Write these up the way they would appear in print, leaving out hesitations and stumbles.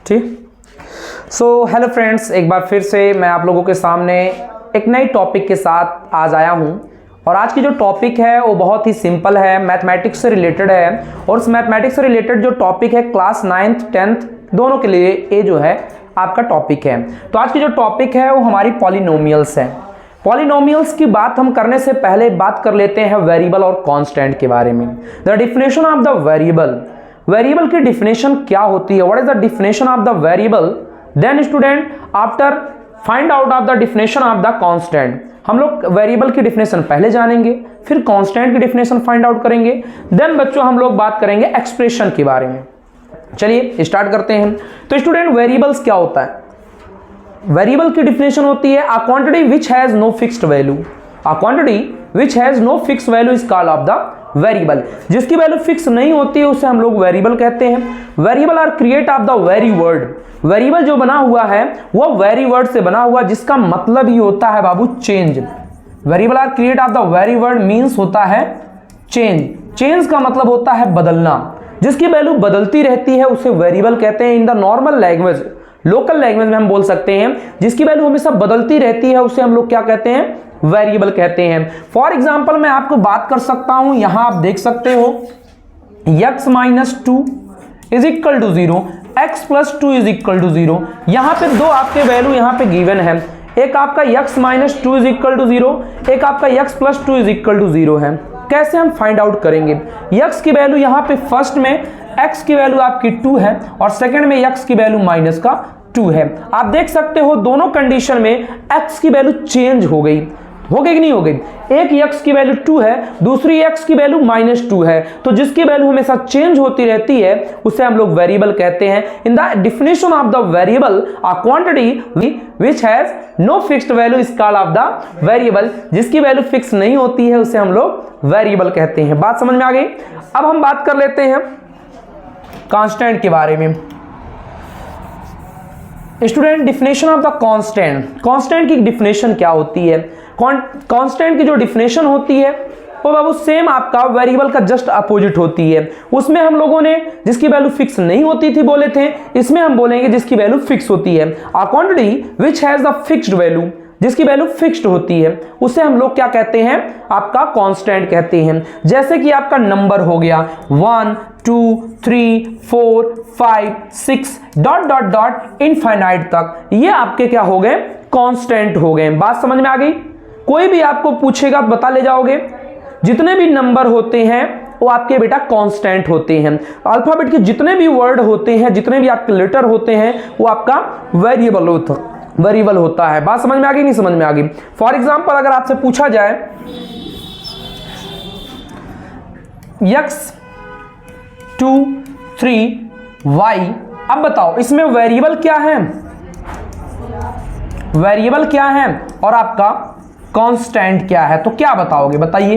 ठीक। So hello friends, एक बार फिर से मैं आप लोगों के सामने एक नई टॉपिक के साथ आज आया हूं और आज की जो टॉपिक है वो बहुत ही सिंपल है, मैथमेटिक्स से रिलेटेड है। और उस मैथमेटिक्स से रिलेटेड जो टॉपिक है क्लास 9th 10th दोनों के लिए ये जो है आपका टॉपिक है। तो आज की जो टॉपिक है वो हमारी पॉलिनोमियल्स है। पॉलिनोमियल्स की बात हम करने से पहले बात कर लेते हैं वेरिएबल और कांस्टेंट के बारे में। The definition of the variable, variable की डिफिनेशन क्या होती है, what is the definition of the variable. Then student after find out of the definition of the constant, हम लोग वेरिएबल की डिफिनेशन पहले जानेंगे, फिर कांस्टेंट की डिफिनेशन फाइंड आउट करेंगे। देन बच्चों हम लोग बात करेंगे एक्सप्रेशन के बारे में। चलिए स्टार्ट करते हैं। तो स्टूडेंट वेरिएबल्स क्या होता है? वेरिएबल की डिफिनेशन होती है a quantity which has no fixed value. A quantity which has no fixed value is called of the variable. जिसकी वैल्यू फिक्स नहीं होती है उसे हम लोग वेरिएबल कहते हैं। Variable are create of the very word. Variable जो बना हुआ है वो वेरी वर्ड से बना हुआ, जिसका मतलब ही होता है बाबू change. Variable are create of the very word means होता है चेंज। चेंज का मतलब होता है बदलना। जिसकी वैल्यू बदलती रहती है उसे वेरिएबल कहते हैं। In the normal language, local language में हम बोल सकते हैं जिसकी वैल्यू हमेशा बदलती रहती है उसे हम लोग क्या कहते हैं? वेरिएबल कहते हैं। फॉर एग्जांपल मैं आपको बात कर सकता हूं, यहां आप देख सकते हो x - 2 is equal to 0, x + 2 is equal to 0। यहां पे दो आपके वैल्यू यहां पे गिवन है, एक आपका x - 2 इज इक्वल टू 0, एक आपका x + 2 इज इक्वल टू 0 है। कैसे हम फाइंड आउट करेंगे? x की वैल्यू यहां पे फर्स्ट में x की वैल्यू आपकी 2 है और सेकंड में x की वैल्यू -2 है। आप देख सकते हो दोनों कंडीशन में x की वैल्यू चेंज हो गई कि नहीं हो गई? एक x की वैल्यू 2 है, दूसरी x की वैल्यू -2 है। तो जिसकी वैल्यू हमेशा चेंज होती रहती है उसे हम लोग वेरिएबल कहते हैं। In the definition of the variable a quantity which has no fixed value is called of the variable. जिसकी वैल्यू फिक्स नहीं होती है उसे हम लोग वेरिएबल कहते हैं। बात समझ में आ गई? अब हम बात कर लेते हैं कांस्टेंट के बारे में। Student definition of the constant, constant की डिफिनेशन क्या होती है? कांस्टेंट की जो डिफिनेशन होती है वो बाबू सेम आपका वेरिएबल का जस्ट अपोजिट होती है। उसमें हम लोगों ने जिसकी वैल्यू फिक्स नहीं होती थी बोले थे, इसमें हम बोलेंगे जिसकी वैल्यू फिक्स होती है। A quantity which has the fixed value, जिसकी वैल्यू फिक्स्ड होती है उसे हम लोग क्या कहते हैं? आपका कांस्टेंट कहते हैं। जैसे कि आपका नंबर हो गया 1 2 3 4 5 6 डॉट डॉट डॉट इनफाइनाइट तक, ये आपके क्या हो गए? कांस्टेंट हो गए। बात समझ में आ गई? कोई भी आपको पूछेगा बता ले जाओगे। जितने भी नंबर होते हैं वो आपके बेटा कांस्टेंट होते हैं। अल्फाबेट के जितने भी वर्ड होते हैं, जितने भी आपके लेटर होते हैं वो आपका वेरिएबल होता है। बात समझ में आ गई? नहीं समझ में आ गई? फॉर एग्जांपल अगर आपसे पूछा जाए x 2 3 y, अब बताओ इसमें वेरिएबल क्या है? वेरिएबल क्या है और आपका कांस्टेंट क्या है? तो क्या बताओगे? बताइए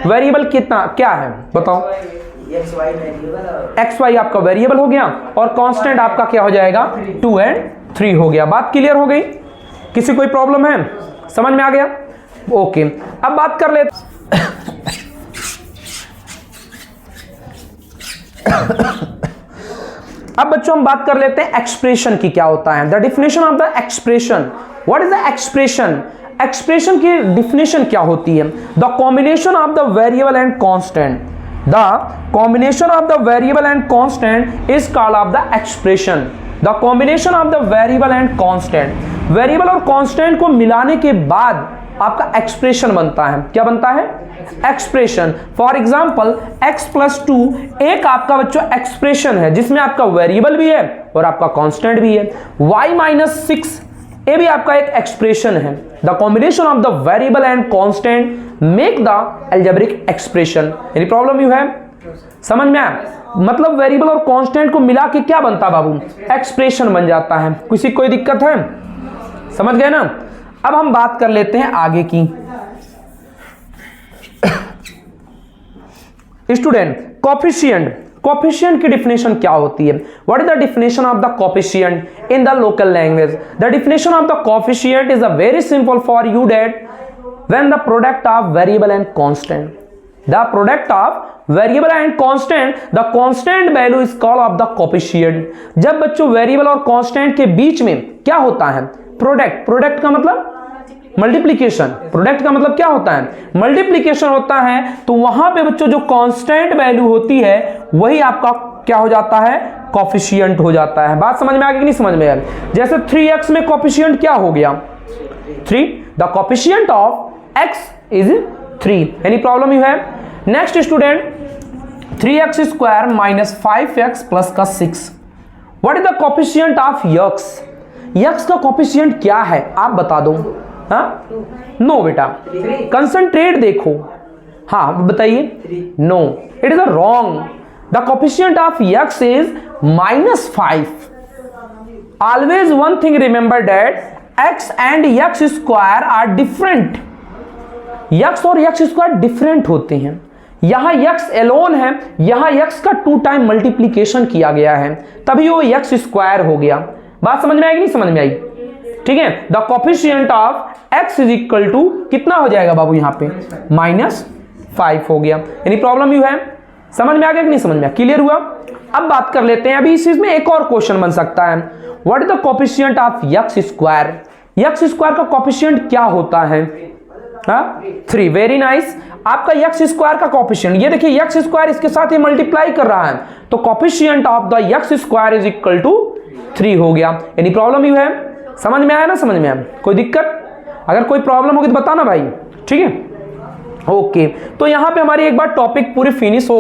वेरिएबल कितना क्या है बताओ? एक्स वाई आपका वेरिएबल हो गया और कांस्टेंट आपका क्या हो जाएगा? 2 और 3 हो गया। बात क्लियर हो गई? किसी कोई प्रॉब्लम है? समझ में आ गया? ओके। अब बात कर लेते अब बच्चों हम बात कर लेते हैं एक्सप्रेशन की क्या होता है। The definition of the expression, what is the expression? Expression की डिफिनेशन क्या होती है? The combination of the variable and constant, the combination of the variable and constant is called of the expression. The combination of the variable and constant, variable और constant को मिलाने के बाद आपका एक्सप्रेशन बनता है। क्या बनता है? एक्सप्रेशन। फॉर एग्जांपल x + 2 एक आपका बच्चों एक्सप्रेशन है जिसमें आपका वेरिएबल भी है और आपका कांस्टेंट भी है। y - 6 ये भी आपका एक एक्सप्रेशन है। The combination of the variable and constant make the algebraic expression. Any problem you है? समझ में आया? मतलब वेरिएबल और कांस्टेंट को मिला के क्या बनता है बाबू? एक्सप्रेशन बन जाता है। किसी कोई दिक्कत है? समझ गए ना? अब हम बात कर लेते हैं आगे की। स्टूडेंट कोफिशिएंट, कोफिशिएंट की डिफिनेशन क्या होती है? What is the definition of the coefficient in the local language? The definition of the coefficient is a very simple for you that when the product of variable and constant, the product of variable and constant, the constant value is called of the coefficient. जब बच्चों variable और constant के बीच में क्या होता है? Product. Product का मतलब मल्टीप्लीकेशन। प्रोडक्ट का मतलब क्या होता है? मल्टीप्लीकेशन होता है। तो वहां पे बच्चों जो कांस्टेंट वैल्यू होती है वही आपका क्या हो जाता है? कोफिशिएंट हो जाता है। बात समझ में आ गई कि नहीं समझ में आ गई? जैसे 3x में कोफिशिएंट क्या हो गया? 3। The coefficient of x is 3। Any problem you have? Next student, 3x square minus 5x plus का 6। What is the coefficient of x? x का कोफिशिएंट क्या है आप बता दो। हाँ, नो बेटा, कंसंट्रेट देखो। हाँ बताइए। No, it is a wrong. The coefficient of x is -5। Always one thing remember that x and x square are different. x और x स्क्वायर डिफरेंट होते हैं। यहां x एलोन है, यहां x का 2 टाइम मल्टीप्लीकेशन किया गया है, तभी वो x स्क्वायर हो गया। बात समझ में आएगी नहीं समझ में आई? ठीक है। The coefficient of x is equal to कितना हो जाएगा बाबू? यहां पे -5 हो गया। एनी प्रॉब्लम यू है? समझ में आ गया कि नहीं समझ में? क्लियर हुआ? अब बात कर लेते हैं, अभी इस चीज में एक और क्वेश्चन बन सकता है। What is the coefficient of x square? x square का कोफिशिएंट क्या होता है? 3। Very nice. आपका x स्क्वायर का कोफिशिएंट, ये देखिए x स्क्वायर इसके साथ ये मल्टीप्लाई कर रहा है, तो coefficient of the x square is equal to 3 हो गया। एनी प्रॉब्लम यू है? समझ में आया ना समझ में आया? कोई दिक्कत? अगर कोई प्रॉब्लम होगी तो बताना भाई, ठीक है? ओके, तो यहां पे हमारी एक बार टॉपिक पूरी फिनिश हो